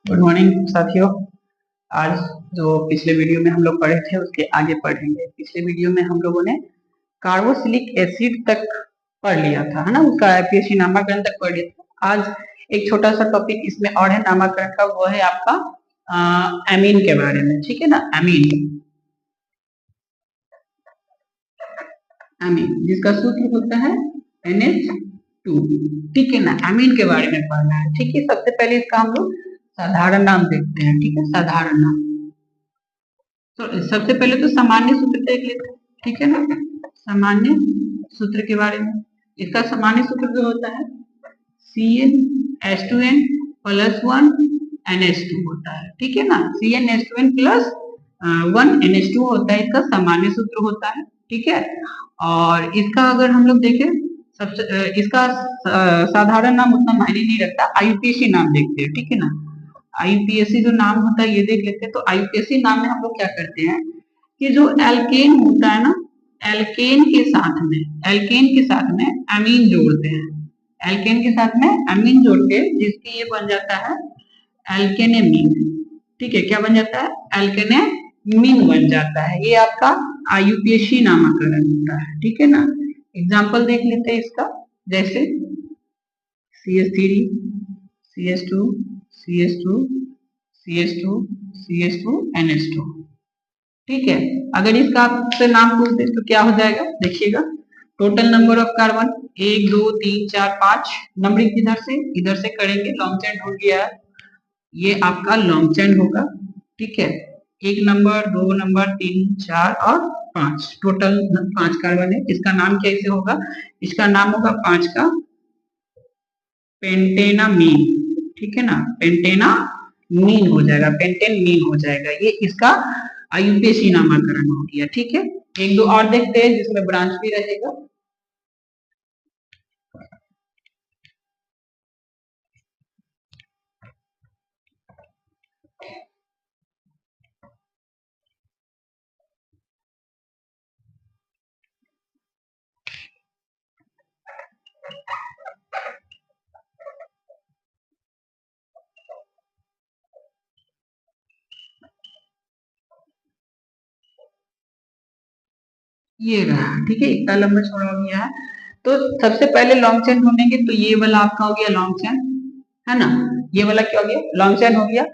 Good morning साथियों। आज जो पिछले वीडियो में हम लोग पढ़े थे उसके आगे पढ़ेंगे। पिछले वीडियो में हम लोगों ने कार्बोक्सिलिक एसिड तक पढ़ लिया था, है ना, उसका आईपीएसी नामकरण तक पढ़ लिया था। आज एक छोटा सा टॉपिक इसमें और है नामकरण का, वो है आपका एमीन के बारे में। ठीक है ना, एमीन। एमीन जिसका सूत्र होता है NH2। ठीक है ना, एमीन के बारे में पढ़ना है। ठीक है, सबसे पहले इसका हम लोग साधारण नाम देखते हैं। ठीक है, साधारण नाम। तो सबसे पहले तो सामान्य सूत्र देख लेते हैं। ठीक है ना, सामान्य सूत्र के बारे में। इसका सामान्य सूत्र जो होता है CnH2n प्लस 1NH2 होता है। ठीक है ना, CnH2n प्लस 1NH2 होता है, इसका सामान्य सूत्र होता है। ठीक है, और इसका अगर हम लोग देखें, सबसे इसका साधारण नाम उतना मायने नहीं रखता, आईयूपीएसी नाम देखते हैं। ठीक है ना, आईयूपीएसी जो नाम होता है ये देख लेते हैं। तो आईयूपीएसी नाम में हम लोग क्या करते हैं कि जो एल्केन होता है ना, एल्केन के साथ में एमीन जोड़ते हैं। एल्केन के साथ में एमीन जोड़ के जिसकी ये बन जाता है एल्केनेमीन। ठीक है, क्या बन जाता है? एल्केनेमीन बन जाता है। ये आपका आईयूपीएसी नामकरण होता है। ठीक है ना, एग्जाम्पल देख लेते हैं इसका। जैसे CH3, CH2, CH2, CH2, CH2, NH2। ठीक है, अगर इसका आपसे नाम पूछ दे तो क्या हो जाएगा? देखिएगा, total number of carbon 1 2 3 4 5। Numbering किधर से? इधर से करेंगे, लॉन्ग चेन ढूंढ लिया है, ये आपका लॉन्ग चेन होगा। ठीक है, 1 नंबर, 2 नंबर, 3 4 और 5, टोटल 5 कार्बन है। इसका नाम कैसे होगा? इसका नाम होगा 5 का पेंटेनामीन। ठीक है ना, पेंटेनामीन हो जाएगा, पेंटेनमीन हो जाएगा। ये इसका आईयूपीएसी नामकरण हो गया। ठीक है, एक दो और देखते हैं जिसमें ब्रांच भी रहेगा। ये रहा। ठीक है, इतना लंबा छोड़ा गया है। तो सबसे पहले लॉन्ग चेन ढूंढेंगे, तो ये वाला आपका हो गया लॉन्ग चेन, है ना। ये वाला क्या हो गया? लॉन्ग चेन हो गया।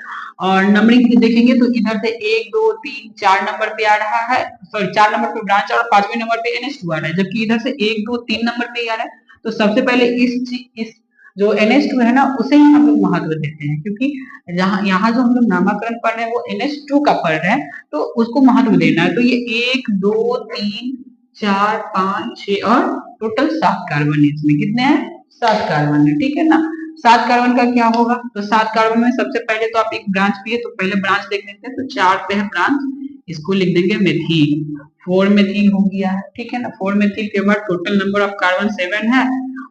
और नंबरिंग देखेंगे तो इधर से 1 2 3 4 नंबर पे आ रहा है, सॉरी 4 नंबर पे ब्रांच और 5वें नंबर पे NH2 आ रहा है, जबकि इधर से 1 2 3 नंबर पे ही आ रहा है। तो सबसे पहले इस जो NH2 है ना, उसे ही हम लोग महत्व देते हैं, क्योंकि जहां यहाँ जो हम लोग नामकरण पढ़ रहे हैं वो NH2 का पढ़ रहे हैं, तो उसको महत्व देना है। तो ये 1 2 3 4 5 6 और टोटल 7 कार्बन है इसमें। कितने हैं? 7 कार्बन है। ठीक है ना, 7 कार्बन का क्या होगा? तो 7 कार्बन में सबसे पहले तो आप एक ब्रांच भी है, तो पहले ब्रांच देख लेते हैं। तो 4 पे है ब्रांच, इसको लिख देंगे मेथिल, 4 मेथिल हो गया है। ठीक है ना, 4 मेथिल के बाद टोटल नंबर ऑफ कार्बन 7 है,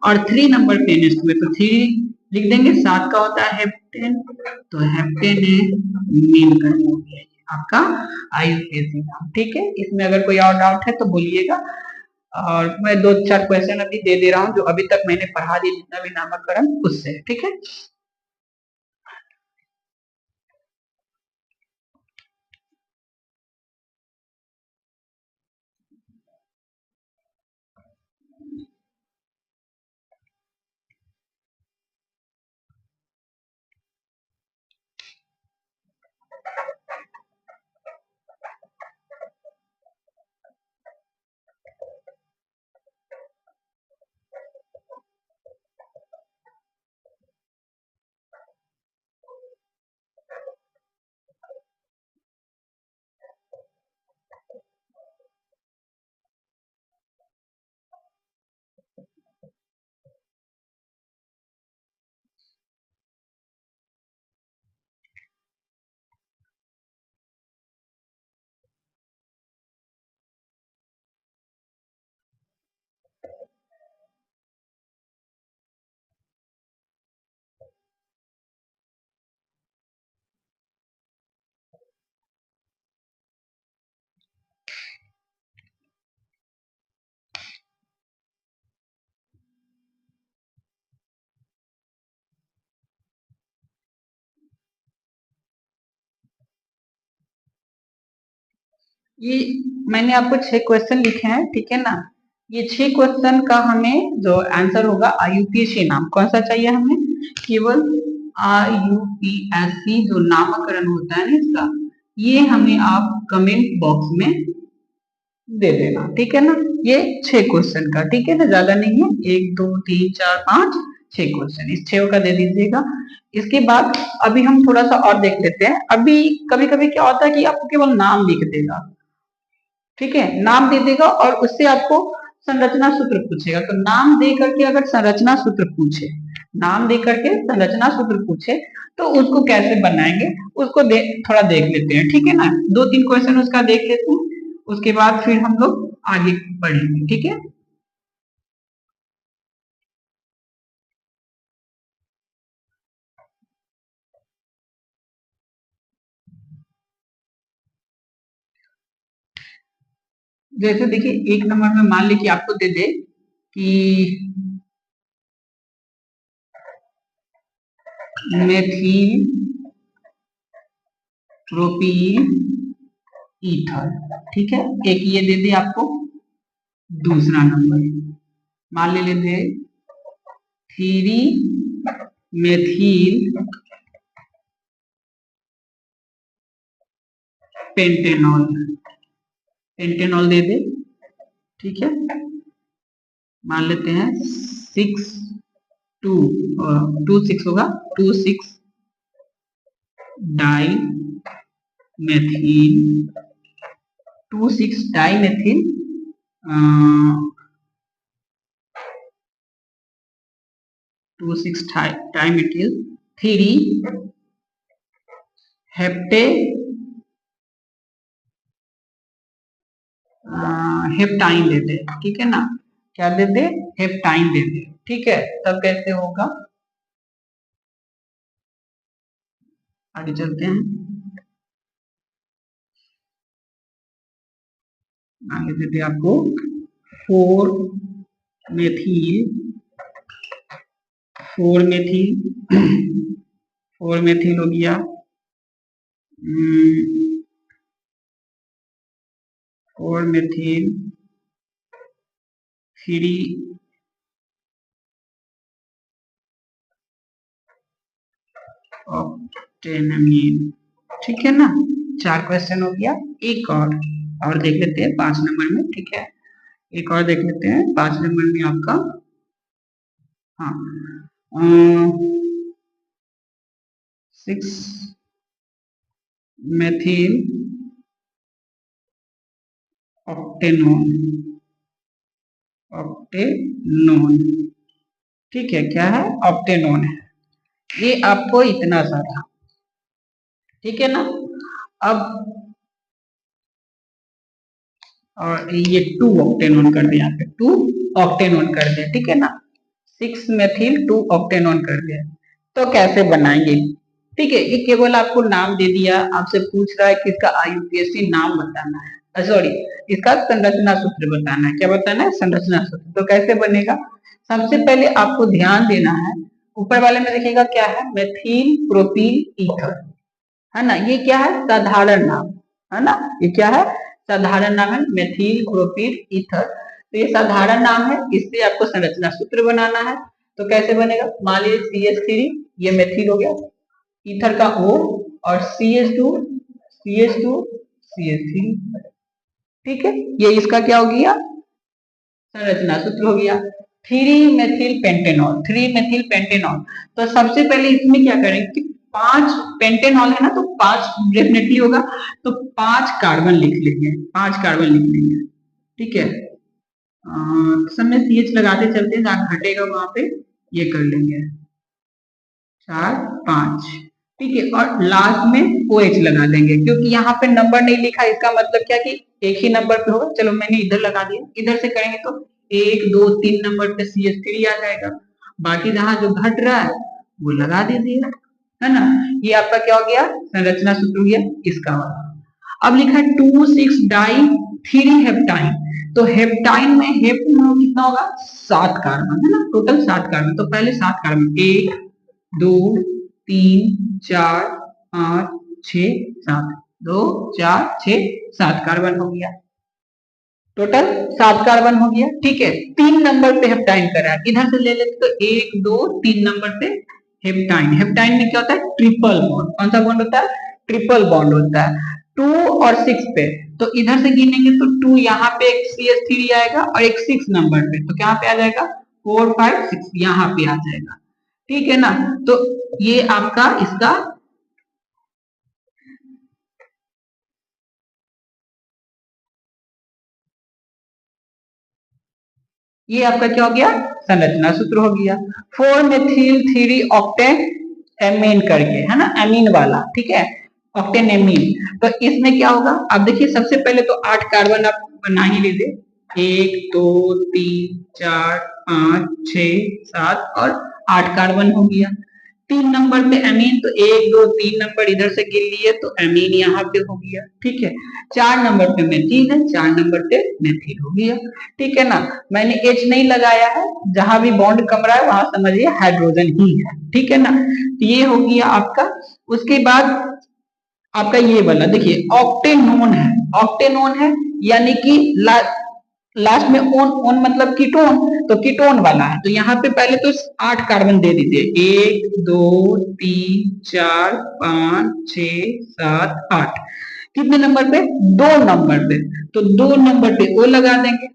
और 3 नंबर पे NH2 है, तो 3 लिख देंगे। 7 का होता है हेप्टेन, तो हेप्टेन है मीन का हो गया आपका आईयूपीएसी नाम। ठीक है, इसमें अगर कोई और डाउट है तो बोलिएगा, और मैं 2 4 क्वेश्चन अभी दे दे रहा हूँ जो अभी तक मैंने पढ़ा दिया, जितना भी नामकरण उससे। ठीक है। ये मैंने आपको 6 क्वेश्चन लिखे हैं, ठीक है ना। ये 6 क्वेश्चन का हमें जो आंसर होगा आईयूपीएसी नाम कौन सा चाहिए हमें, केवल आईयूपीएसी जो नामकरण होता है ना इसका, ये हमें आप कमेंट बॉक्स में दे देना, ठीक है ना। ये 6 क्वेश्चन का, ठीक है ना, ज्यादा नहीं है, 1 2 3 4 5 6 क्वेश्चन, इस 6 का दे दीजिएगा। इसके बाद अभी हम थोड़ा सा और देख लेते हैं। अभी कभी कभी क्या होता है कि आपको केवल नाम लिख देगा, ठीक है, नाम दे देगा और उससे आपको संरचना सूत्र पूछेगा। तो नाम दे करके अगर संरचना सूत्र पूछे, नाम दे करके संरचना सूत्र पूछे तो उसको कैसे बनाएंगे उसको थोड़ा देख लेते हैं, ठीक है ना। 2-3 क्वेश्चन उसका देख लेते हैं, उसके बाद फिर हम लोग आगे बढ़ेंगे, ठीक है। जैसे देखिए 1 नंबर में मान ली कि आपको दे दे कि मेथिल प्रोपीन ईथर, ठीक है, एक ये दे दे आपको। दूसरा नंबर मान ले लेते 3 मेथिल पेंटेनॉल, पेंटेनॉल दे दे, ठीक है। मान लेते हैं 6 2 2 6 होगा 2 6 di methyl 2 6 di methyl 2 6 di methyl 3 hepta heptyne देते, ठीक है ना, क्या देते, हेप्टाइन देते, ठीक है। तब कैसे होगा, आगे चलते हैं। आगे देते आपको 4 मेथिल 4 मेथिल 4 मेथिल हो गया 4 मेथिल 3 ऑक्टेनामीन, ठीक है ना। 4 क्वेश्चन हो गया। एक और देख लेते हैं 5 नंबर में, ठीक है, एक और देख लेते हैं 5 नंबर में आपका, हाँ 6 मेथिल ऑक्टेनॉन ऑक्टेनॉन, ठीक है, क्या है, ऑक्टेनॉन है। ये आपको इतना सारा, ठीक है ना। अब और ये 2 ऑक्टेनॉन कर दे, यहाँ पे 2 ऑक्टेनॉन कर दे, ठीक है ना। 6 मेथिल 2 ऑक्टेनॉन कर दे, तो कैसे बनाएंगे, ठीक है। ये केवल आपको नाम दे दिया, आपसे पूछ रहा है कि इसका आईयूपीएसी नाम बताना है, सॉरी इसका संरचना सूत्र बताना है। क्या बताना है, संरचना सूत्र। तो कैसे बनेगा, सबसे पहले आपको ध्यान देना है, ऊपर वाले में देखिएगा क्या है, मेथिल प्रोपीन ईथर, है ना। ये क्या है, साधारण नाम, है ना, ये क्या है, साधारण नाम है, मेथिल प्रोपीन ईथर। तो ये साधारण नाम है, इससे आपको संरचना सूत्र बनाना है। तो कैसे बनेगा, मान लीजिए CH3, ये मेथिल हो गया, ईथर का O, और CH2 CH2 CH3, ठीक है, ये इसका क्या हो गया, संरचना सूत्र हो गया। 3 मेथिल पेंटेनॉल 3 मेथिल पेंटेनॉल। तो सबसे पहले इसमें क्या करेंगे कि 5 पेंटेनॉल है ना, तो 5 डेफिनेटली होगा, तो 5 कार्बन लिख लेंगे, 5 कार्बन लिख लेंगे, ठीक है। सब में CH लगाते चलते हैं, जहां घटेगा वहां पे ये कर लेंगे, 4 5, ठीक है। और लास्ट में OH लगा देंगे, क्योंकि यहाँ पे नंबर नहीं लिखा, इसका मतलब क्या कि एक ही नंबर पे होगा। चलो मैंने इधर लगा दिया, इधर से करेंगे तो 1 2 3 नंबर पे CH3 आ जाएगा, बाकी जहां जो घट रहा है वो लगा दीजिए, है ना। ये आपका क्या हो गया, संरचना सूत्र हो गया इसका वाला। अब लिखा है 2 6 डाई 3 हेप्टाइन, तो हेप्टाइन में हेप कितना होगा, 7 कार्बन, है ना, टोटल 7 कार्बन। तो पहले 7 कार्बन, 1 2 3 4 5 6 7, 2 4 6 7 कार्बन हो गया, टोटल 7 कार्बन हो गया। ठीक है, 3 नंबर पे हेप्टाइन करा, इधर से ले लेते तो 1 2 3 नंबर पे हेप्टाइन। हेप्टाइन में क्या होता है? Triple bond. कौन सा बॉन्ड होता है? ट्रिपल बॉन्ड होता है। 2 और 6 पे, तो इधर से गिनेंगे तो 2 यहाँ पे एक CH3 आएगा और एक 6 नंबर पे, तो क्या पे आ जाएगा? 4 5 6 यहाँ पे आ जाएगा। ठीक है ना, तो ये आपका इसका ये आपका क्या हो गया? संरचना सूत्र हो गया। 4 मेथिल 3 ऑक्टेन एमीन करके, है ना, एमीन वाला। ठीक है, ऑक्टेन एमीन। तो इसमें क्या होगा? अब देखिए, सबसे पहले तो 8 कार्बन आप बना ही लीजिए। 1 2 3 4 5 6 7 और 8 कार्बन हो गया। 3 नंबर पे एमीन, तो 1 2 3 नंबर इधर से गिन लिए तो एमीन यहाँ पे हो गया। ठीक है, 4 नंबर पे मेथिल है, 4 नंबर पे मेथिल हो गया। ठीक है ना, मैंने H नहीं लगाया है, जहां भी बॉन्ड कम रहा है वहां समझिए हाइड्रोजन ही है। ठीक है ना, तो ये हो गया आपका। उसके बाद आपका ये वाला देखिए, ऑक्टेनोन है। ऑक्टेनोन है यानी कि लास्ट में ओन, ओन मतलब कीटोन, तो कीटोन वाला है। तो यहाँ पे पहले तो 8 कार्बन दे दीजिए, 1 2 3 4 5 6 7 8। कितने नंबर पे? 2 नंबर पे, तो 2 नंबर पे ओ लगा देंगे।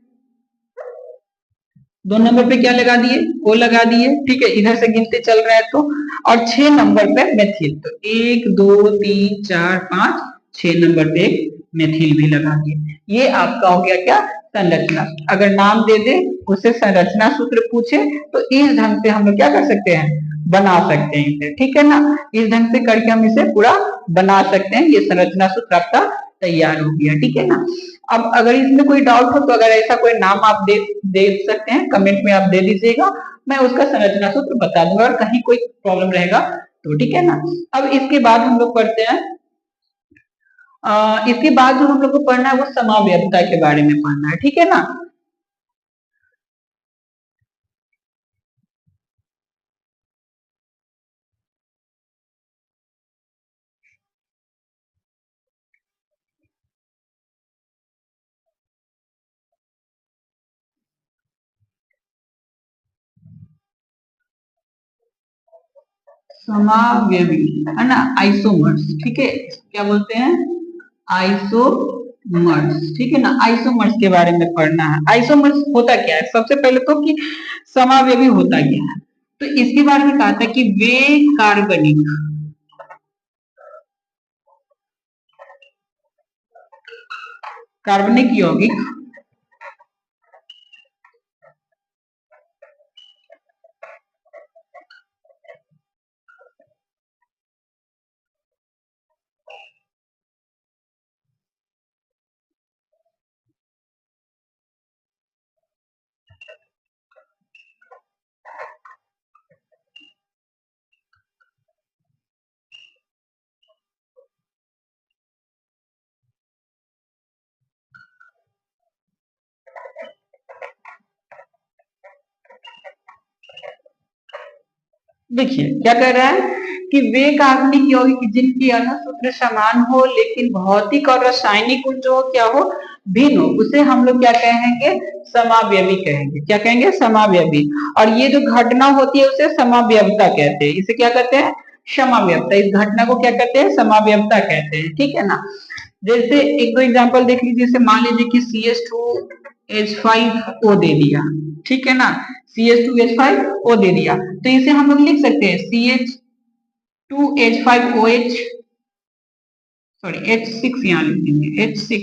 2 नंबर पे क्या लगा दिए? ओ लगा दिए। ठीक है, इधर से गिनते चल रहा है तो। और 6 नंबर पे मेथिल, तो 1 2 3 4 5 6 नंबर पे एक मेथिल भी लगा दिए। ये आपका हो गया क्या? संरचना। अगर नाम दे दे, उससे संरचना सूत्र पूछे तो इस ढंग से हम लोग क्या कर सकते हैं? बना सकते हैं इसे। ठीक है ना, इस ढंग से करके हम इसे पूरा बना सकते हैं। ये संरचना सूत्र आपका तैयार हो गया। ठीक है ना, अब अगर इसमें कोई डाउट हो तो अगर ऐसा कोई नाम आप दे सकते हैं, कमेंट में आप दे दीजिएगा, मैं उसका संरचना सूत्र बता दूंगा और कहीं कोई प्रॉब्लम रहेगा तो। ठीक है ना, अब इसके बाद हम लोग पढ़ते हैं, इसके बाद जो हम लोग को पढ़ना है वो समावयवता के बारे में पढ़ना है। ठीक है ना, समावयवी है ना, आइसोमर्स। ठीक है, क्या बोलते हैं? आइसोमर्स। ठीक है ना, आइसोमर्स के बारे में पढ़ना है। आइसोमर्स होता क्या है? सबसे पहले तो कि समावयवी होता क्या है, तो इसके बारे में कहा था कि वे कार्बनिक कार्बनिक यौगिक देखिए क्या कह रहा है कि वे कार्बनिक यौगिक जिनकी अनुसूत्र समान हो लेकिन भौतिक और रासायनिक गुण जो क्या हो, भिन्न हो, उसे हम लोग क्या कहेंगे? समावयवी कहेंगे। क्या कहेंगे? समावयवी। और ये जो घटना होती है उसे समावयवता कहते हैं। इसे क्या कहते हैं? समावयवता। इस घटना को क्या कहते हैं? समावयवता कहते हैं। ठीक है ना, जैसे एक दो एग्जांपल देख लीजिए, जैसे मान लीजिए कि CH2H5O दे दिया। ठीक है ना, CH2H5O दे दिया, तो इसे हम लोग लिख सकते हैं CH2H5OH, सॉरी H6 यहाँ लिख देंगे, H6।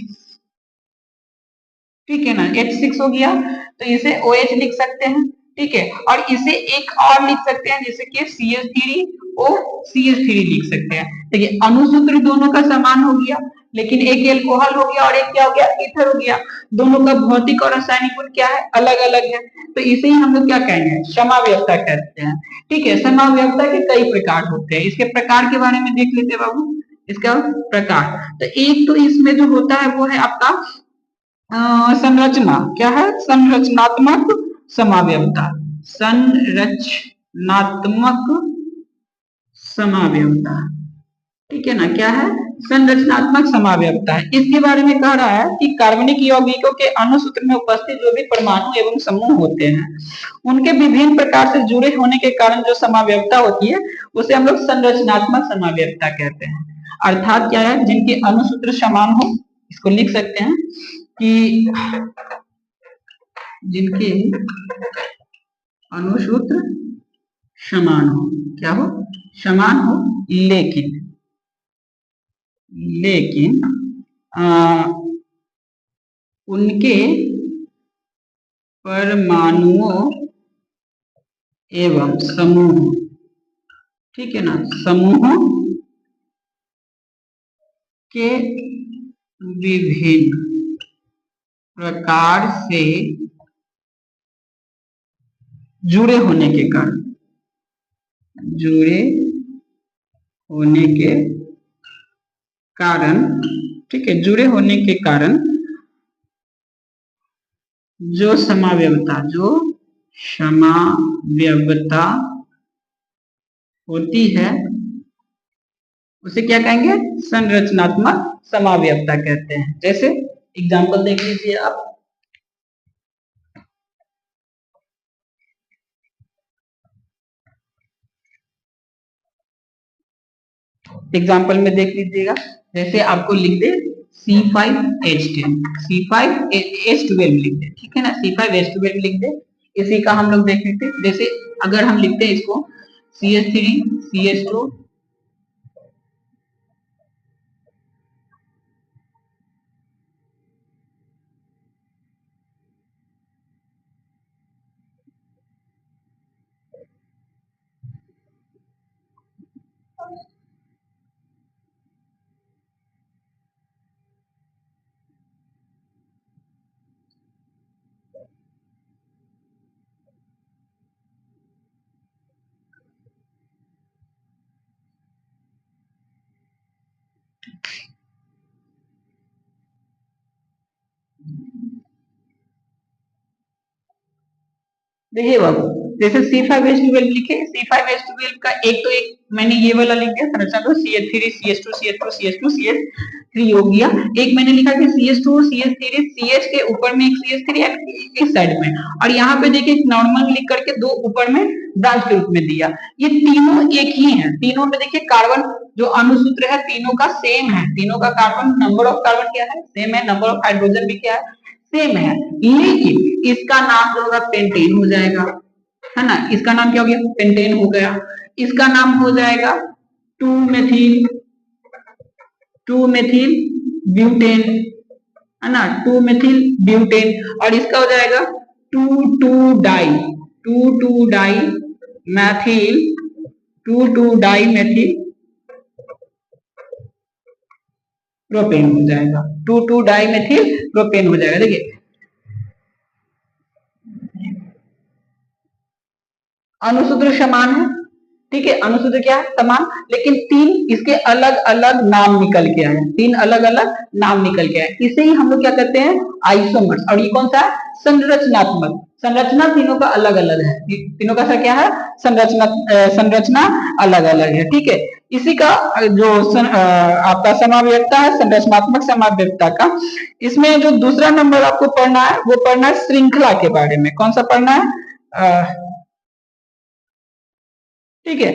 ठीक है ना, H6 हो गया, तो इसे OH लिख सकते हैं। ठीक है, और इसे एक और लिख सकते हैं जैसे कि CH3O CH3 लिख सकते हैं। देखिए अनुसूत्र दोनों का समान हो गया, लेकिन एक एल्कोहल हो गया और एक क्या हो गया? ईथर हो गया। दोनों का भौतिक और रासायनिक गुण क्या है? अलग अलग है, तो इसे ही हम लोग क्या कहेंगे? समावयवता कहते हैं। ठीक है, समावयवता के कई प्रकार होते हैं। इसके प्रकार के बारे में देख लेते हैं बाबू। इसका प्रकार, तो एक तो इसमें जो होता है वो है आपका संरचना। क्या है? संरचनात्मक समावयवता। संरचनात्मक समावयवता। ठीक है ना, क्या है, संरचनात्मक समावयवता है। इसके बारे में कह रहा है कि कार्बनिक यौगिकों के अणुसूत्र में उपस्थित जो भी परमाणु एवं समूह होते हैं उनके विभिन्न प्रकार से जुड़े होने के कारण जो समावयवता होती है उसे हम लोग संरचनात्मक समावयवता कहते हैं। अर्थात क्या है, जिनके अणुसूत्र समान हो, इसको लिख सकते हैं कि जिनके अणुसूत्र समान हो, क्या हो, समान हो, लेकिन लेकिन उनके परमाणुओं एवं समूह, ठीक है ना, समूहों के विभिन्न प्रकार से जुड़े होने के कारण, जुड़े होने के कारण, ठीक है, जुड़े होने के कारण जो समावयवता होती है उसे क्या कहेंगे, संरचनात्मक समावयवता कहते हैं। जैसे एग्जांपल देख लीजिए आप, एग्जाम्पल में देख लीजिएगा, जैसे आपको लिख दे C5H10, C5H12 लिख दे, ठीक है ना, C5H12 लिख दे। इसी का हम लोग देख लेते, जैसे अगर हम लिखते हैं इसको CH3CH2, देखिए बाबू, जैसे C5H12 लिखे, C5H12 का एक मैंने ये वाला लिख दिया संरचना, तो CH3 CH2 CH2 CH2 CH3 हो गया। एक मैंने लिखा कि CH2 CH3 CH के ऊपर में एक CH3 इस साइड में, और यहाँ पे देखिए नॉर्मल लिख करके दो ऊपर में ब्रांच के रूप में दिया। ये तीनों एक ही है, तीनों में देखिए कार्बन जो अणुसूत्र है तीनों का सेम है, तीनों का कार्बन नंबर ऑफ कार्बन क्या है, सेम है, नंबर ऑफ हाइड्रोजन भी क्या है, सेम है, लेकिन इसका नाम जो होगा पेंटेन हो जाएगा, है ना, इसका नाम क्या हो गया, पेंटेन हो गया। इसका नाम हो जाएगा 2 मेथिल, 2 मेथिल ब्यूटेन, है ना, 2 मेथिल ब्यूटेन। और इसका हो जाएगा 2,2-डाई, 2,2-डाई मैथिल, 2,2-डाई मेथिल प्रोपेन हो जाएगा, 2,2-डाई मेथिल प्रोपेन हो जाएगा। देखिए अणुसूत्र समान है, ठीक है, अणुसूत्र क्या है, समान, लेकिन तीन इसके अलग अलग नाम निकल के आए, तीन अलग अलग नाम निकल के आए, इसे ही हम लोग क्या कहते हैं, आइसोमर्स। और ये कौन सा है, संरचनात्मक, संरचना तीनों का अलग अलग है, तीनों का क्या है, संरचना अलग अलग है, ठीक है। इसी का जो आपका समावयवता है, संरचनात्मक समावयवता का, इसमें जो दूसरा नंबर आपको पढ़ना है वो पढ़ना है श्रृंखला के बारे में। कौन सा पढ़ना है, ठीक है,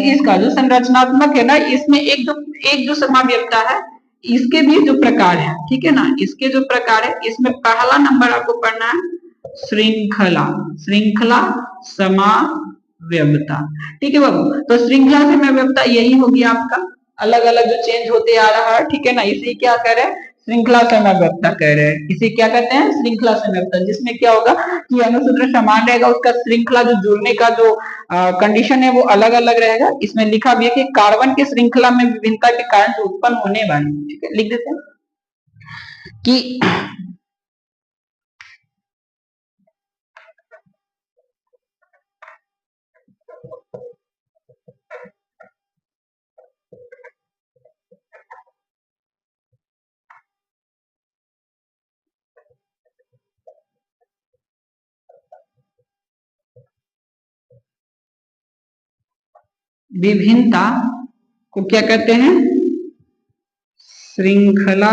इसका जो संरचनात्मक है ना, इसमें एक जो समावयवता है, इसके भी जो प्रकार है, ठीक है ना, इसके जो प्रकार है, इसमें पहला नंबर आपको पढ़ना है श्रृंखला, श्रृंखला समावयवता, ठीक है बाबू। तो श्रृंखला समावयवता यही होगी आपका, अलग अलग जो चेंज होते आ रहा है, ठीक है ना, इसे क्या कह रहे हैं, श्रृंखला समावयवता कह रहे हैं, इसे क्या कहते हैं, श्रृंखला समावयवता, जिसमें क्या होगा कि अणुसूत्र समान रहेगा, उसका श्रृंखला जो जुड़ने का जो कंडीशन है वो अलग अलग रहेगा। इसमें लिखा भी है कि कार्बन की श्रृंखला में विभिन्नता के कारण जो उत्पन्न होने वाली, ठीक है, लिख देते हैं कि विभिन्नता को क्या कहते हैं? श्रृंखला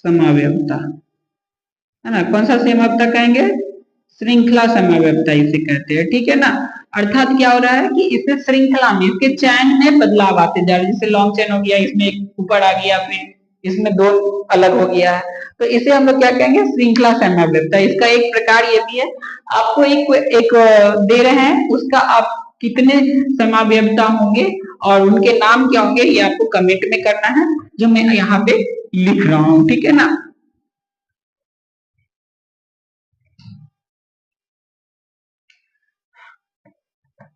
समव्यवता, है ना। कौन सा समव्यवता कहेंगे? श्रृंखला समव्यवता इसे कहते हैं, ठीक है ना। अर्थात क्या हो रहा है कि इससे श्रृंखला में, इसके चैन में बदलाव आते जा रहे हैं। जैसे लॉन्ग चैन हो गया, इसमें एक ऊपर आ गया, फिर इसमें दो अलग हो गया है, तो इसे हम लोग क्या कहेंगे? श्रृंखला समव्यवता। इसका एक प्रकार ये भी है, आपको एक दे रहे हैं, उसका आप कितने समव्यवता होंगे और उनके नाम क्या होंगे, ये आपको कमेंट में करना है, जो मैं यहाँ पे लिख रहा हूँ, ठीक है ना।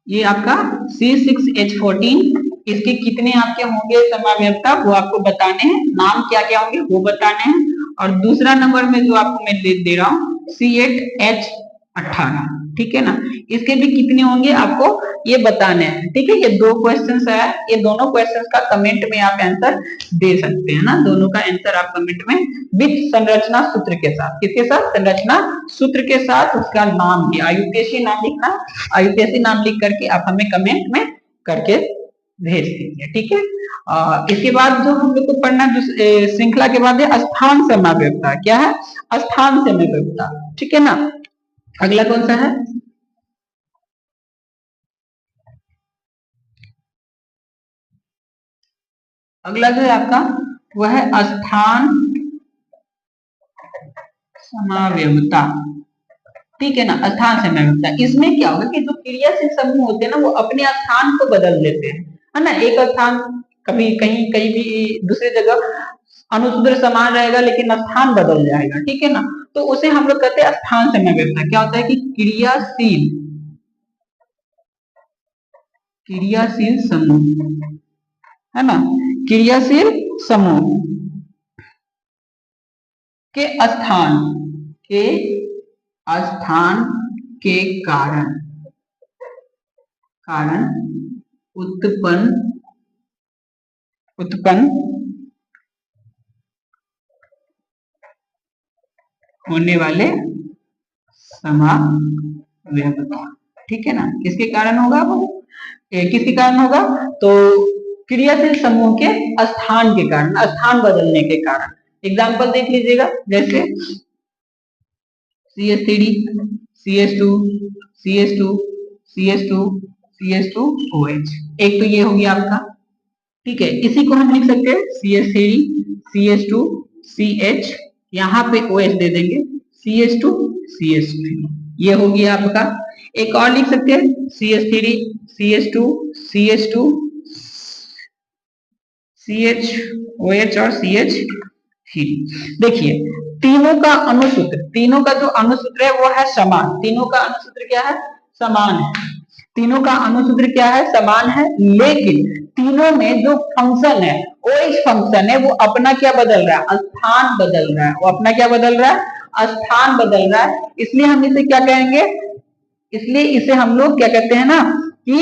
ये आपका C6H14, इसके कितने आपके होंगे समव्यवता, वो आपको बताने हैं। नाम क्या क्या होंगे वो बताने हैं। और दूसरा नंबर में जो आपको मैं दे रहा हूँ C8H18, ठीक है ना। इसके भी कितने होंगे आपको ये बताने हैं, ठीक है। ये दो क्वेश्चंस है, ये दोनों क्वेश्चंस का कमेंट में आप आंसर दे सकते हैं ना। दोनों का आंसर आप कमेंट में विथ संरचना सूत्र के साथ, किसके साथ? संरचना सूत्र के साथ, उसका नाम भी आयुतेशी नाम लिखना, आयुतेशी नाम लिख करके आप हमें कमेंट में करके भेज दीजिए, ठीक है। इसके बाद जो हम लोग को पढ़ना श्रृंखला के बाद है स्थान समव्यवता। क्या है? स्थान समव्यवता, ठीक है ना। अगला कौन सा है? अगला जो है आपका वह है स्थान समव्यवता, ठीक है ना। स्थान समव्यवता, इसमें क्या होगा कि जो क्रियाशील समूह होते हैं ना, वो अपने स्थान को बदल देते हैं, है ना। एक स्थान कभी कहीं कहीं भी दूसरी जगह अनुसूत्र समान रहेगा, लेकिन स्थान बदल जाएगा, ठीक है ना। तो उसे हम लोग कहते हैं स्थान समव्यवता। क्या होता है कि क्रियाशील समूह, है ना, क्रियाशील समूह के के स्थान के कारण उत्पन्न होने वाले समव्यवता, ठीक है ना। किसके कारण होगा वो? किसके कारण होगा? तो क्रियाशील समूह के स्थान के कारण, स्थान बदलने के कारण। एग्जाम्पल देख लीजिएगा, जैसे CH3, CH2, CH2, CH2, CH2OH, एक तो ये हो गया आपका, ठीक है। इसी को हम लिख सकते हैं CH3, CH2, CH, यहाँ पे OH दे देंगे, CH2, CH3, ये हो गया आपका। एक और लिख सकते हैं CH3, CH2, CH2, CHOH और CH3। देखिए तीनों का अनुसूत्र, तीनों का जो अनुसूत्र है वो है समान। तीनों का अनुसूत्र क्या है? समान है। तीनों का अनुसूत्र क्या है? समान है, लेकिन तीनों में जो फंक्शन है, OH फंक्शन है, वो अपना क्या बदल रहा है? स्थान बदल रहा है। वो अपना क्या बदल रहा है? स्थान बदल रहा है। इसलिए हम इसे क्या कहेंगे? इसलिए इसे हम लोग क्या कहते हैं ना कि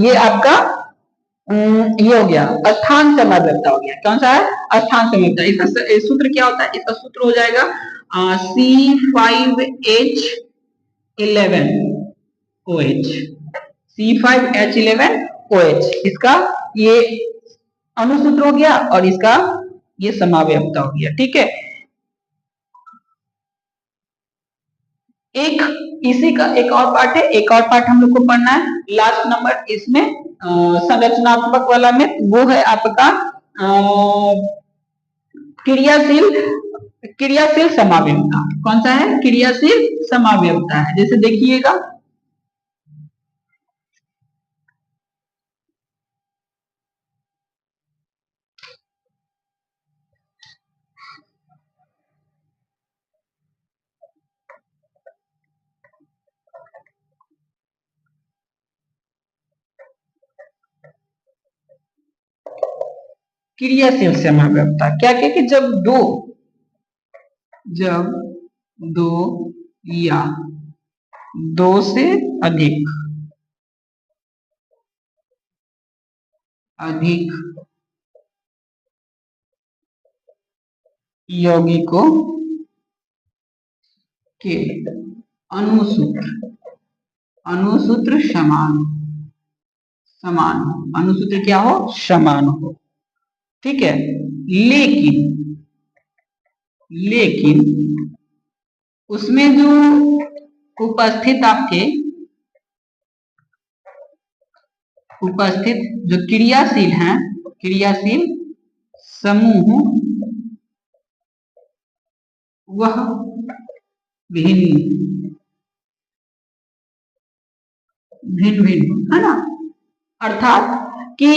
ये आपका ये हो गया स्थान समव्यवता हो गया। कौन सा है? स्थान समव्यवता। इसका सूत्र क्या होता है? इसका सूत्र हो जाएगा C5H11OH, C5H11OH, इसका ये अनुसूत्र हो गया और इसका ये समव्यवता हो गया, ठीक है। एक इसी का एक और पार्ट है, एक और पार्ट हम लोग को पढ़ना है, लास्ट नंबर इसमें संरचनात्मक वाला में, वो है आपका क्रियाशील क्रियाशील समावयवता। कौन सा है? क्रियाशील समावयवता है। जैसे देखिएगा, क्रियाशील समावयवता क्या क्या कि जब दो या दो से अधिक यौगिकों के अनुसूत्र समान हो, अणुसूत्र क्या हो, समान हो, ठीक है। लेकिन लेकिन उसमें जो उपस्थित आपके उपस्थित जो क्रियाशील हैं, क्रियाशील समूह वह भिन्न भिन्न भिन्न है ना। अर्थात कि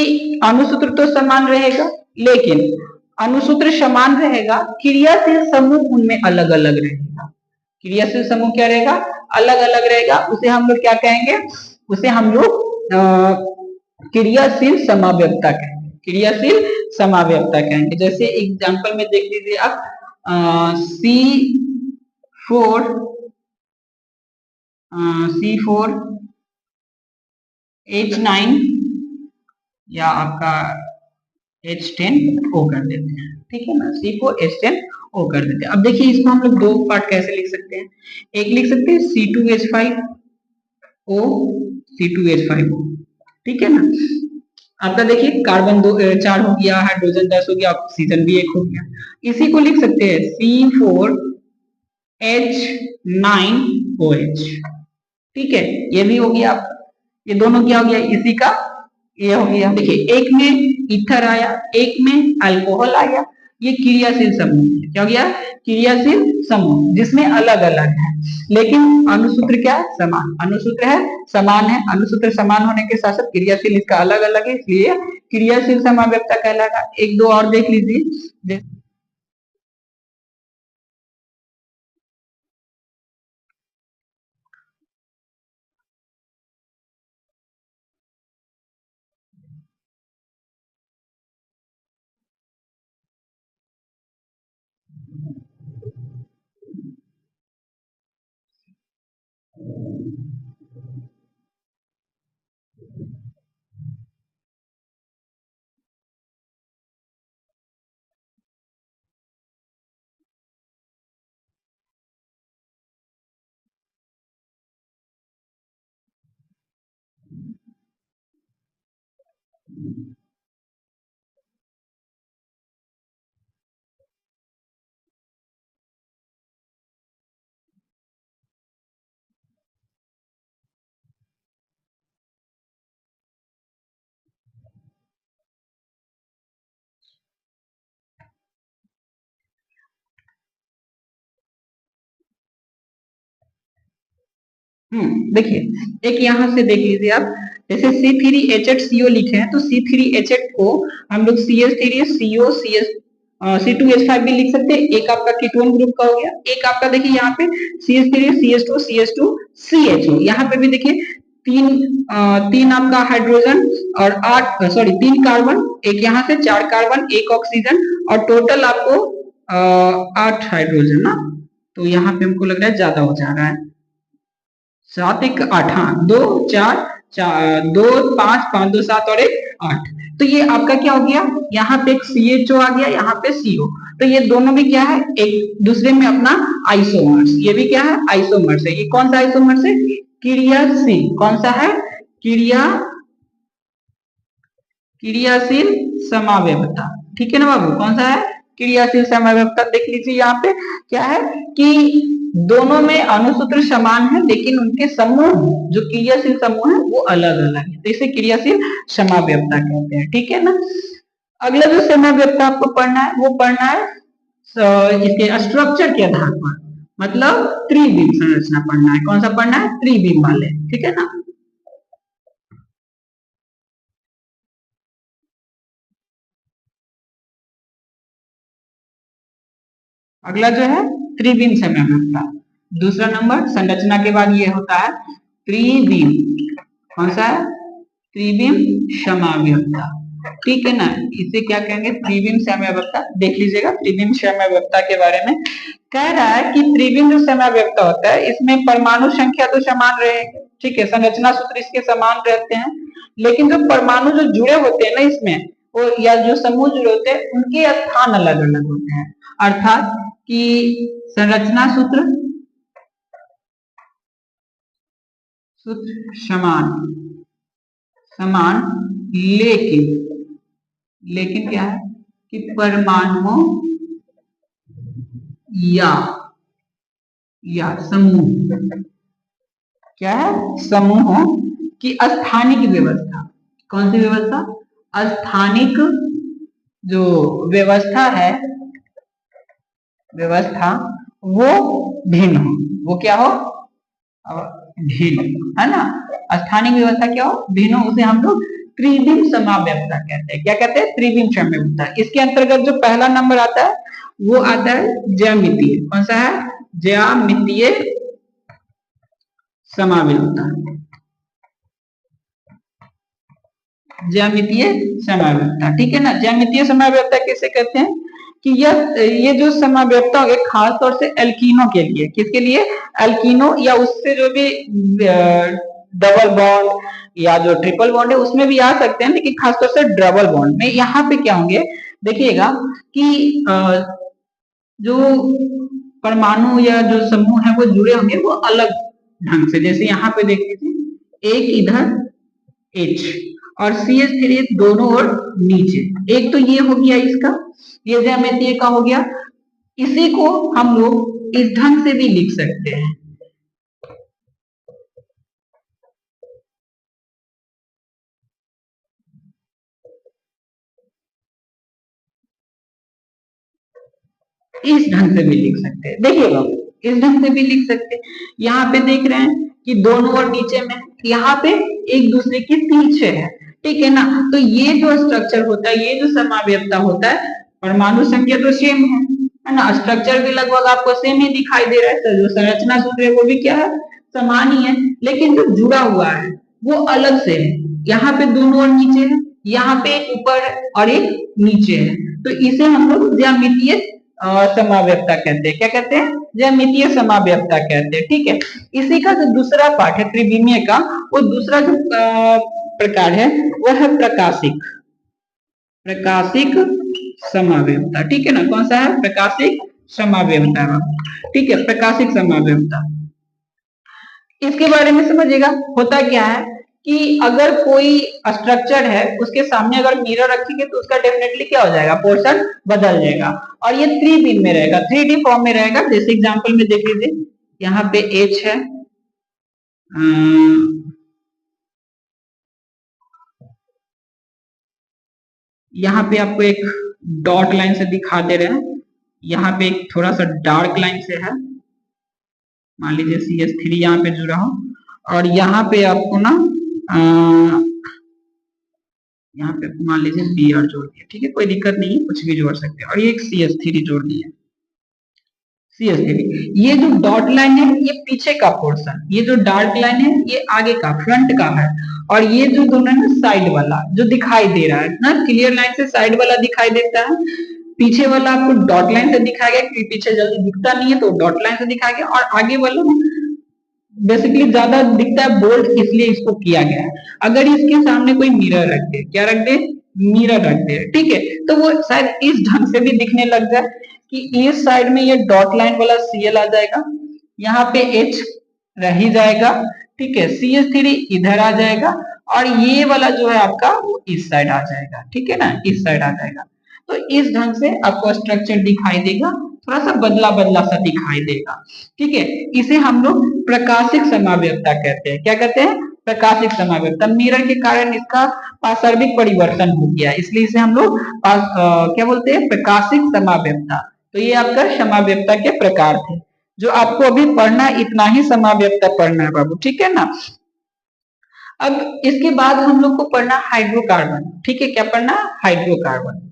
अणुसूत्र तो समान रहेगा, लेकिन अणुसूत्र समान रहेगा, क्रियाशील समूह उनमें अलग अलग रहेगा। क्रियाशील समूह क्या रहेगा, अलग अलग रहेगा। उसे हम लोग क्या कहेंगे, उसे हम लोग क्रियाशील समाव्यक्ता कहेंगे, क्रियाशील समाव्यक्ता कहेंगे। जैसे एग्जांपल में देख लीजिए आप, C4H9 या आपका H10O कर देते हैं, ठीक है ना, C4H10O कर देते हैं। अब देखिए इसको हम लोग दो पार्ट कैसे लिख सकते हैं, एक लिख सकते हैं C2H5O, C2H5O, ठीक है ना। आपका देखिए कार्बन 4 हो गया, हाइड्रोजन 10 हो गया, ऑक्सीजन भी 1 हो गया। इसी को लिख सकते हैं C4H9OH, ठीक है, ये भी हो गया आपका। ये दोनों क्या हो गया, इसी का ये हो गया। देखिए एक में ईथर आया, एक में अल्कोहल आया, ये क्रियाशील समूह है। क्या हो गया, क्रियाशील समूह, जिसमें अलग अलग है, लेकिन अणुसूत्र क्या है, समान। अणुसूत्र है समान है, अणुसूत्र समान होने के साथ साथ क्रियाशील इसका अलग अलग है, इसलिए क्रियाशील समाव्यक्ता कहलाएगा। एक दो और देख लीजिए। देखिए एक यहाँ से देख लीजिए आप, जैसे C3H8CO लिखे हैं, तो C3H8 को हम लोग CH3CO C2H5 भी लिख सकते हैं। एक आपका कीटोन ग्रुप का हो गया, एक आपका देखिए यहाँ पे CH3CH2CH2CHO, यहाँ पे भी देखिए तीन आपका हाइड्रोजन और 3 कार्बन, एक यहाँ से 4 कार्बन, एक ऑक्सीजन, और टोटल आपको 8 हाइड्रोजन ना। तो यहाँ पे हमको लग रहा है ज्यादा हो जा रहा है, 7 1 8, हाँ 2 4 4 2 5 5 2 7 और 1 8। तो ये आपका क्या हो गया, यहाँ पे एक CHO आ गया, यहाँ पे CO। तो ये दोनों भी क्या है, एक दूसरे में अपना आइसोमर्स, ये भी क्या है, आइसोमर्स है। ये कौन सा आइसोमर्स है, क्रियाशील, कौन सा है, क्रियाशील समाव्यवस्था, ठीक है ना बाबू, कौन सा है, क्रियाशील समाव्यवस्था। देख लीजिए यहाँ पे क्या है कि दोनों में अणुसूत्र समान है, लेकिन उनके समूह जो क्रियाशील समूह है वो अलग अलग है, तो इसे क्रियाशील समाव्यवस्था कहते हैं, ठीक है ना। अगला जो समाव्यवस्था आपको पढ़ना है वो पढ़ना है इसके स्ट्रक्चर के आधार पर, मतलब त्रिविम संरचना पढ़ना है। कौन सा पढ़ना है, त्रिविम वाले, ठीक है ना। अगला जो है त्रिविम समव्यवस्था, दूसरा नंबर संरचना के बाद ये होता है त्रिविम, कौन सा है, त्रिविम समव्यवस्था, ठीक है ना। इसे क्या कहेंगे, त्रिविम समव्यवस्था। देख लीजिएगा त्रिविम समव्यवस्था के बारे में कह रहा है कि त्रिविम जो समव्यवस्था होता है, इसमें परमाणु संख्या तो समान रहेगी, ठीक है, संरचना सूत्र इसके समान रहते हैं, लेकिन जो परमाणु जो जुड़े होते हैं ना इसमें, वो या जो समूह जुड़े होते हैं उनके स्थान अलग अलग होते हैं। अर्थात कि संरचना सूत्र सूत्र समान, समान, लेकिन क्या है कि परमाणुओं या समूह, क्या है, समूहों की स्थानिक व्यवस्था। कौन सी व्यवस्था? स्थानिक जो व्यवस्था है, व्यवस्था वो भिन्न हो। वो क्या हो? भिन्न, है ना। स्थानिक व्यवस्था क्या हो? भिन्न हो। उसे हम लोग त्रिविम समव्यवस्था कहते हैं। क्या कहते हैं? त्रिविम समव्यवस्था। इसके अंतर्गत जो पहला नंबर आता है वो आता है ज्यामितीय। कौन सा है? ज्यामितीय समव्यवस्था। ज्यामितीय समव्यवस्था, ठीक है ना। ज्यामितीय समव्यवस्था किसे कहते हैं? कि ये जो समव्यवस्था है खास तौर से एल्कीनो के लिए। किसके लिए? एल्कीनो या उससे जो भी डबल बॉन्ड या जो ट्रिपल बॉन्ड है उसमें भी आ सकते हैं, लेकिन खासतौर से डबल बॉन्ड में यहाँ पे क्या होंगे, देखिएगा कि जो परमाणु या जो समूह है वो जुड़े होंगे वो अलग ढंग से। जैसे यहाँ पे देख लीजिए, एक इधर H और CH3 दोनों और नीचे। एक तो ये हो गया इसका, ये ज्यामितीय का हो गया। इसी को हम लोग इस ढंग से भी लिख सकते हैं। इस ढंग से भी लिख सकते हैं। देखिएगा, इस ढंग से भी लिख सकते हैं। यहाँ पे देख रहे हैं कि दोनों और नीचे में, यहाँ पे एक दूसरे के पीछे है, ठीक है ना। तो ये जो स्ट्रक्चर होता है, ये जो समाव्यवस्था होता है, परमाणु संख्या तो सेम है ना। स्ट्रक्चर भी लगभग आपको सेम ही दिखाई दे रहा है। तो जो संरचना सूत्र है वो भी क्या है? समान ही है, लेकिन जो जुड़ा हुआ है वो अलग से है। यहाँ पे दोनों और नीचे है, यहाँ पे एक ऊपर और एक नीचे है। तो इसे हम लोग ज्यामितीय समाव्यवस्था कहते हैं। क्या कहते हैं? ज्यामितीय समाव्यवस्था कहते हैं, ठीक है। इसी का जो दूसरा पार्ट है त्रिविमीय का, वो दूसरा जो प्रकार है वो है प्रकाशिक समाव्यवस्था, ठीक है ना। कौन सा है? प्रकाशिक समाव्यवस्था, ठीक है। प्रकाशिक समाव्यवस्था, इसके बारे में समझिएगा। होता क्या है कि अगर कोई स्ट्रक्चर है उसके सामने अगर मिरर रखेंगे तो उसका डेफिनेटली क्या हो जाएगा? पोर्शन बदल जाएगा, और ये 3D में रहेगा, 3D फॉर्म में रहेगा। जैसे एग्जांपल में देख लीजिए, यहाँ पे H है, यहाँ पे आपको एक डॉट लाइन से दिखा दे रहे हैं, यहाँ पे एक थोड़ा सा डार्क लाइन से है, मान लीजिए CH3 यहाँ पे जुड़ा हो, और यहाँ पे आपको ना यहाँ पे मान लीजिए Br जोड़ दिया, ठीक है, कोई दिक्कत नहीं है, कुछ भी जोड़ सकते हैं। और ये एक CH3 जोड़ दिया, CH3। ये जो डॉट लाइन है ये पीछे का पोर्शन, ये जो डार्क लाइन है ये आगे का, फ्रंट का है, और ये जो दोनों है साइड वाला जो दिखाई दे रहा है ना, क्लियर लाइन से साइड वाला दिखाई देता है। पीछे वाला आपको डॉट लाइन से दिखाया गया, क्योंकि पीछे जल्दी दिखता नहीं है तो डॉट लाइन से दिखाया गया, और आगे वाला बेसिकली ज्यादा दिखता है बोल्ड, इसलिए इसको किया गया है। अगर इसके सामने कोई मिरर रख दे, क्या रख दे? मिरर रख दे, ठीक है, तो वो शायद इस ढंग से भी दिखने लग जाए कि इस साइड में ये डॉट लाइन वाला Cl आ जाएगा, यहाँ पे H रह ही जाएगा, ठीक है, CH3 इधर आ जाएगा, और ये वाला जो है आपका वो इस साइड आ जाएगा, ठीक है ना, इस साइड आ जाएगा। तो इस ढंग से आपको स्ट्रक्चर दिखाई देगा, थोड़ा सा बदला बदला सा दिखाई देगा, ठीक है। इसे हम लोग प्रकाशिक समाव्यवस्था कहते हैं। क्या कहते हैं? प्रकाशिक समाव्यवस्था। मिरर के कारण इसका पार्श्विक परिवर्तन हो गया, इसलिए इसे हम लोग क्या बोलते हैं? प्रकाशिक समाव्यवस्था। तो ये आपका समाव्यवस्था के प्रकार थे, जो आपको अभी पढ़ना, इतना ही समाव्यवस्था पढ़ना है बाबू, ठीक है ना। अब इसके बाद हम लोग को पढ़ना हाइड्रोकार्बन, ठीक है। क्या पढ़ना? हाइड्रोकार्बन।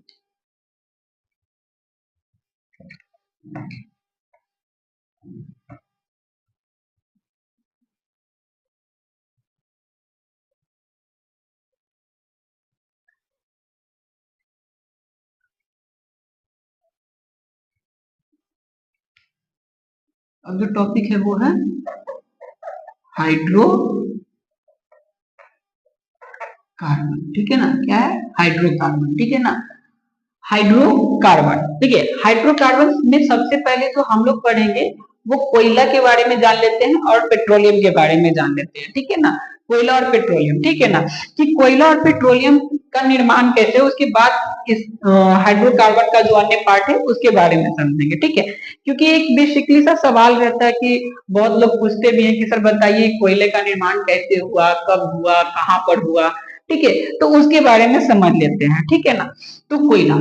अब जो टॉपिक है वो है हाइड्रोकार्बन, ठीक है ना। क्या है? हाइड्रोकार्बन, ठीक है ना। हाइड्रोकार्बन, ठीक है। हाइड्रोकार्बन में सबसे पहले जो हम लोग पढ़ेंगे वो कोयला के बारे में जान लेते हैं और पेट्रोलियम के बारे में जान लेते हैं, ठीक है ना। कोयला और पेट्रोलियम, ठीक है ना, कि कोयला और पेट्रोलियम का निर्माण कैसे, उसके बाद इस हाइड्रोकार्बन का जो अन्य पार्ट है उसके बारे में समझेंगे, ठीक है। क्योंकि एक बेसिकली सा सवाल रहता है कि बहुत लोग पूछते भी हैं कि सर बताइए कोयले का निर्माण कैसे हुआ, कब हुआ, कहाँ पर हुआ, ठीक है, तो उसके बारे में समझ लेते हैं, ठीक है ना। तो कोयला,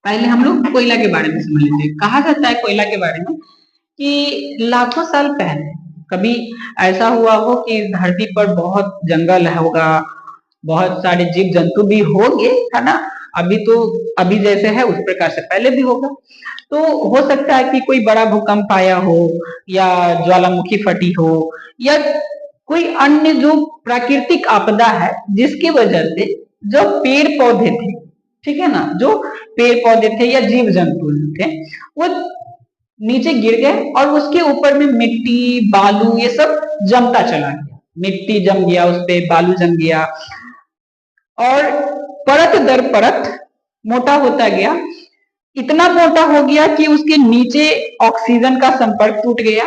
पहले हम लोग कोयला के बारे में समझ लेते हैं। कहा जाता है कोयला के बारे में कि लाखों साल पहले कभी ऐसा हुआ हो कि धरती पर बहुत जंगल होगा, बहुत सारे जीव जंतु भी होंगे, है ना, अभी तो अभी जैसे है उस प्रकार से पहले भी होगा। तो हो सकता है कि कोई बड़ा भूकंप आया हो, या ज्वालामुखी फटी हो, या कोई अन्य जो प्राकृतिक आपदा है जिसकी वजह से जो पेड़ पौधे थे, ठीक है ना, जो पेड़ पौधे थे या जीव जंतु थे, वो नीचे गिर गए और उसके ऊपर में मिट्टी बालू ये सब जमता चला गया, मिट्टी जम गया, उस पे बालू जम गया, और परत दर परत मोटा होता गया, इतना मोटा हो गया कि उसके नीचे ऑक्सीजन का संपर्क टूट गया,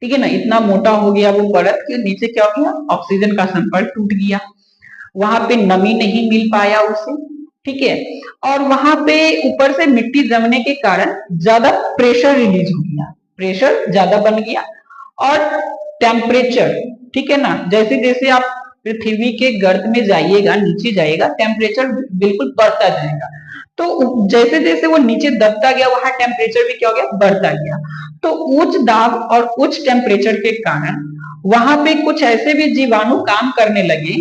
ठीक है ना, इतना मोटा हो गया वो परत के नीचे क्या हो गया, ऑक्सीजन का संपर्क टूट गया, वहां पे नमी नहीं मिल पाया उसे, ठीक है, और वहां पे ऊपर से मिट्टी जमने के कारण ज्यादा प्रेशर रिलीज हो गया, प्रेशर ज्यादा बन गया, और टेम्परेचर, ठीक है ना, जैसे जैसे आप पृथ्वी के गर्त में जाइएगा, नीचे जाइएगा, टेम्परेचर बिल्कुल बढ़ता जाएगा, तो जैसे जैसे वो नीचे दबता गया वहां टेम्परेचर भी क्या हो गया, बढ़ता गया। तो उच्च दाब और उच्च टेम्परेचर के कारण वहां पे कुछ ऐसे भी जीवाणु काम करने लगे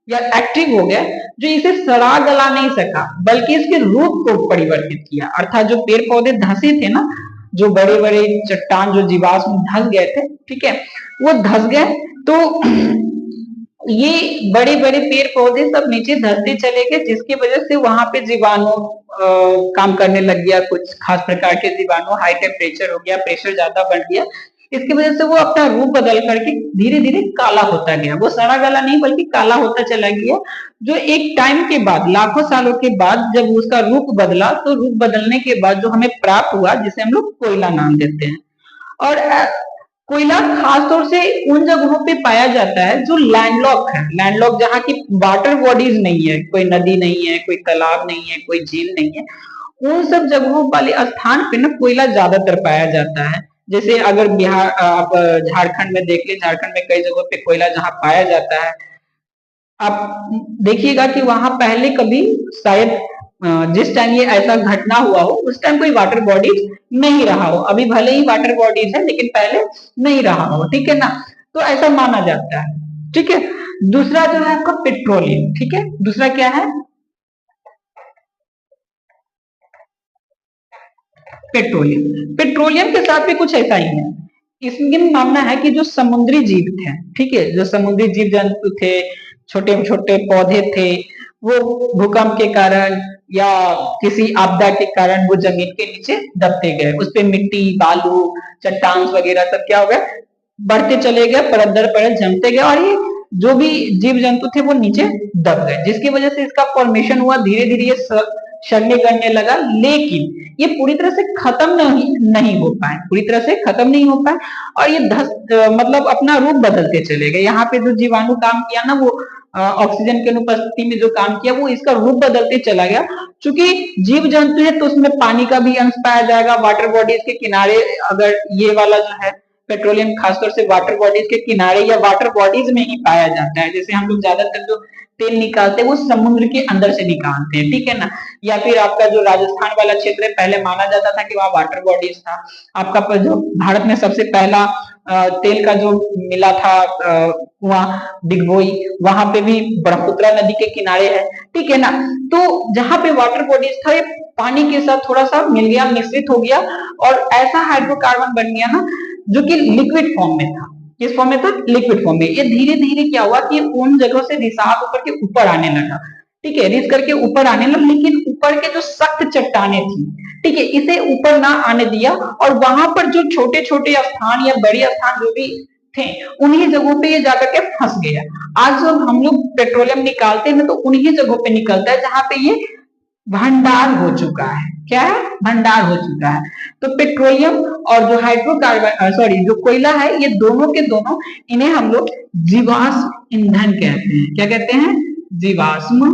या एक्टिव हो गया जो इसे सड़ा गला नहीं सका, बल्कि इसके रूप को परिवर्तित किया, अर्थात जो पेड़ पौधे धंसे थे ना, जो बड़े बड़े चट्टान जो जीवाश्म धंस गए थे, ठीक है, वो धंस गए, तो ये बड़े बड़े पेड़ पौधे सब नीचे धंसते चले गए, जिसकी वजह से वहां पे जीवाणु काम करने लग गया, कुछ खास प्रकार के जीवाणु, हाई टेम्परेचर हो गया, प्रेशर ज्यादा बढ़ गया, इसकी वजह से वो अपना रूप बदल करके धीरे धीरे काला होता गया, वो सड़ा गला नहीं बल्कि काला होता चला गया, जो एक टाइम के बाद, लाखों सालों के बाद जब उसका रूप बदला, तो रूप बदलने के बाद जो हमें प्राप्त हुआ जिसे हम लोग कोयला नाम देते हैं। और कोयला खासतौर से उन जगहों पे पाया जाता है जो लैंडलॉक है, लैंडलॉक जहाँ की वाटर बॉडीज नहीं है, कोई नदी नहीं है, कोई तालाब नहीं है, कोई झील नहीं है, उन सब जगहों वाले स्थान पे ना कोयला ज्यादातर पाया जाता है। जैसे अगर बिहार आप झारखंड में देख ले, झारखंड में कई जगहों पे कोयला जहाँ पाया जाता है, आप देखिएगा कि वहां पहले कभी शायद जिस टाइम ये ऐसा घटना हुआ हो उस टाइम कोई वाटर बॉडीज नहीं रहा हो, अभी भले ही वाटर बॉडीज है लेकिन पहले नहीं रहा हो, ठीक है ना, तो ऐसा माना जाता है, ठीक है। दूसरा जो है आपका पेट्रोलियम, ठीक है, दूसरा क्या है, पेट्रोलियम, पेट्रोलियम के साथ भी कुछ ऐसा ही है, इसमें मानना है कि जो समुद्री जीव थे, ठीक है, जो समुद्री जीव जंतु थे, छोटे छोटे पौधे थे, वो भूकंप के कारण या किसी आपदा के कारण वो जमीन के नीचे दबते गए, उस पे मिट्टी बालू चट्टान वगैरह सब क्या हो गया, बढ़ते चले गए, परत दर परत जमते गए, और ये जो भी जीव जंतु थे वो नीचे दब गए, जिसकी वजह से इसका फॉर्मेशन हुआ, धीरे धीरे ये सड़ने करने लगा, लेकिन ये पूरी तरह से खत्म नहीं हो पाए, पूरी तरह से खत्म नहीं हो पाए, और ये मतलब अपना रूप बदलते चले गए, यहाँ पे जो जीवाणु काम किया ना, वो ऑक्सीजन की अनुपस्थिति में जो काम किया वो इसका रूप बदलते चला गया, क्योंकि जीव जंतु है तो उसमें पानी का भी अंश पाया जाएगा, वाटर बॉडीज के किनारे, अगर ये वाला जो है पेट्रोलियम खासतौर से वाटर बॉडीज के किनारे या वाटर बॉडीज में ही पाया जाता है, जैसे हम लोग ज्यादातर जो तेल निकालते हैं वो समुद्र के अंदर से निकालते हैं, ठीक है ना, या फिर आपका जो राजस्थान वाला क्षेत्र है, पहले माना जाता था कि वहाँ वाटर बॉडीज था, आपका जो भारत में सबसे पहला तेल का जो मिला था वहाँ डिगबोई, वहां पे भी ब्रह्मपुत्र नदी के किनारे है, ठीक है ना, तो जहां पे वाटर बॉडीज था ये पानी के साथ थोड़ा सा मिल गया, मिश्रित हो गया, और ऐसा हाइड्रोकार्बन बन गया ना जो कि लिक्विड फॉर्म में था, किस फॉर्म में था, लिक्विड फॉर्म में, ये धीरे धीरे क्या हुआ कि उन जगहों से रिसाव होकर के ऊपर आने लगा, ठीक है, रिस करके ऊपर आने लगा, लेकिन ऊपर के जो सख्त चट्टाने थी, ठीक है, इसे ऊपर ना आने दिया, और वहां पर जो छोटे छोटे स्थान या बड़े स्थान जो भी थे उन्हीं जगहों पे ये जाकर के फंस गया। आज जब हम लोग पेट्रोलियम निकालते हैं तो उन्हीं जगहों पे निकलता है जहां पे ये भंडार हो चुका है, क्या है, भंडार हो चुका है, तो पेट्रोलियम और जो हाइड्रोकार्बन जो कोयला है, ये दोनों के दोनों, इन्हें हम लोग जीवाश्म ईंधन कहते हैं। क्या कहते हैं? जीवाश्म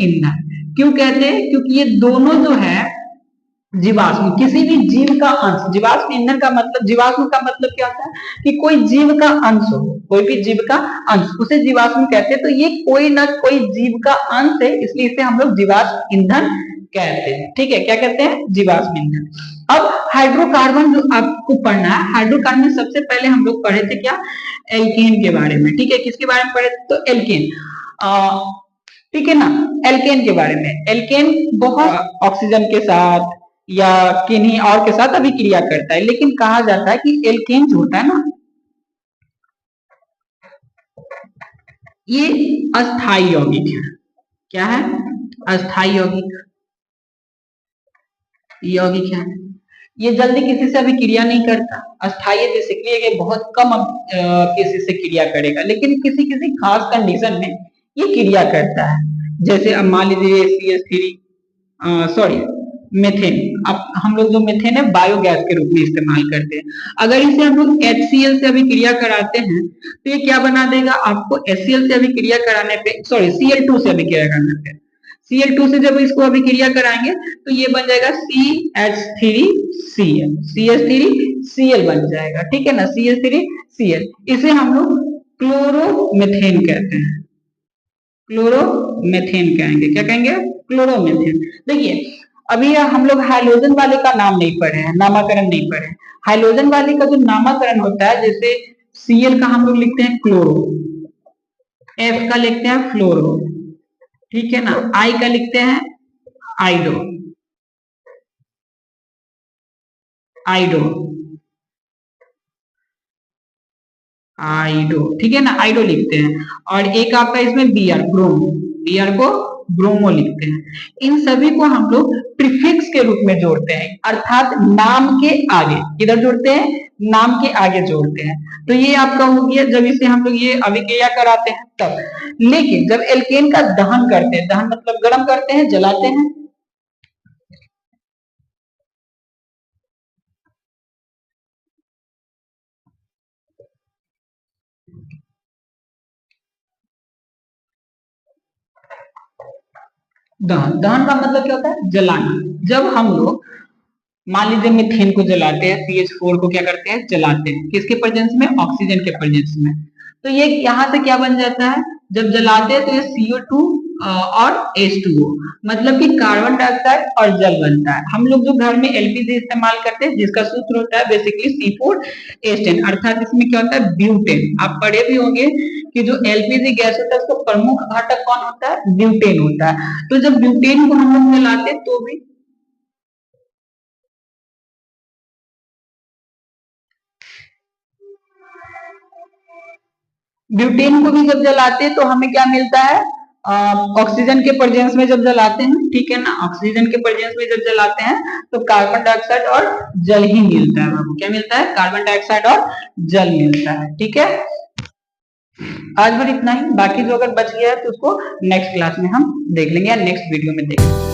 ईंधन। क्यों कहते हैं? क्योंकि ये दोनों जो है जीवाश्म, किसी भी जीव का अंश, जीवाश्म ईंधन का मतलब, जीवाश्म का मतलब क्या होता है कि कोई जीव का अंश हो, कोई भी जीव का अंश, उसे जीवाश्म कहते हैं। तो ये कोई ना कोई जीव का अंश है, इसलिए इसे हम लोग जीवाश्म ईंधन कहते हैं। ठीक है, क्या कहते हैं? जीवाश्म ईंधन। अब हाइड्रोकार्बन जो आपको पढ़ना है, हाइड्रोकार्बन सबसे पहले हम लोग पढ़े थे क्या? एल्केन के बारे में। ठीक है, किसके बारे में पढ़े थे? तो एल्केन, ठीक है ना, एल्केन के बारे में। एल्केन बहुत ऑक्सीजन के साथ या किन्हीं और के साथ अभिक्रिया करता है, लेकिन कहा जाता है कि एल्केन जो होता है ना, ये अस्थाई यौगिक है। क्या है? अस्थाई यौगिक, यौगिक है। ये जल्दी किसी से अभिक्रिया नहीं करता। अस्थाई बेसिकली ये बहुत कम किसी से क्रिया करेगा, लेकिन किसी किसी खास कंडीशन में ये क्रिया करता है। जैसे अब मान लीजिए CH3, सॉरी मेथेन, अब हम लोग जो मेथेन है बायोगैस के रूप में इस्तेमाल करते हैं। अगर इसे हम लोग HCl से अभिक्रिया कराते हैं तो ये क्या बना देगा आपको? HCl से अभिक्रिया कराने पे, सॉरी Cl2 से अभिक्रिया कराने पे, Cl2 से जब इसको अभिक्रिया कराएंगे तो ये बन जाएगा CH3Cl, CH3Cl बन जाएगा। ठीक है ना, CH3Cl। इसे हम लोग क्लोरोमेथेन कहते हैं, क्लोरोमेथेन कहेंगे। क्या कहेंगे? क्लोरोमेथेन। देखिए, अभी हम लोग हाइड्रोजन वाले का नाम नहीं पढ़े हैं, नामकरण नहीं पढ़े हैं। हाइड्रोजन वाले का जो नामकरण होता है, जैसे Cl का हम लोग लिखते हैं क्लोरो, F का लिखते हैं फ्लोरो, ठीक है ना, I का लिखते हैं आइडो, आइडो, आइडो, ठीक है ना, आइडो लिखते हैं। और एक आपका इसमें Br, ब्रोमो, Br को ब्रोमो लिखते हैं। इन सभी को हम लोग प्रीफिक्स के रूप में जोड़ते हैं, अर्थात नाम के आगे। किधर जोड़ते हैं? नाम के आगे जोड़ते हैं। तो ये आपका हो गया जब इसे हम लोग ये अभिक्रिया कराते हैं तब। लेकिन जब एल्केन का दहन करते हैं, दहन मतलब गर्म करते हैं, जलाते हैं, दहन, दहन का मतलब क्या होता है? जलाना। जब हम लोग मान लीजिए मीथेन को जलाते हैं, CH4 को क्या करते हैं? जलाते हैं। किसके प्रेजेंस में? ऑक्सीजन के प्रेजेंस में। तो ये यहाँ से क्या बन जाता है? जब जलाते हैं तो ये CO2 और H2O, मतलब कि कार्बन डाइऑक्साइड और जल बनता है। हम लोग जो घर में LPG इस्तेमाल करते हैं, जिसका सूत्र होता है बेसिकली C4H10, अर्थात इसमें क्या होता है? ब्यूटेन। आप पढ़े भी होंगे कि जो LPG गैस होता है उसका प्रमुख घटक कौन होता है? ब्यूटेन होता है। तो जब ब्यूटेन को हम लोग जलाते हैं तो भी ब्यूटेन को भी जब जलाते हैं तो हमें क्या मिलता है? ऑक्सीजन के प्रेजेंस में जब जलाते हैं, ठीक है ना, ऑक्सीजन के प्रेजेंस में जब जलाते हैं तो कार्बन डाइऑक्साइड और जल ही मिलता है। बाबू क्या मिलता है? कार्बन डाइऑक्साइड और जल मिलता है। ठीक है, आज भर इतना ही। बाकी जो अगर बच गया है तो उसको नेक्स्ट क्लास में हम देख लेंगे या नेक्स्ट वीडियो में देखेंगे।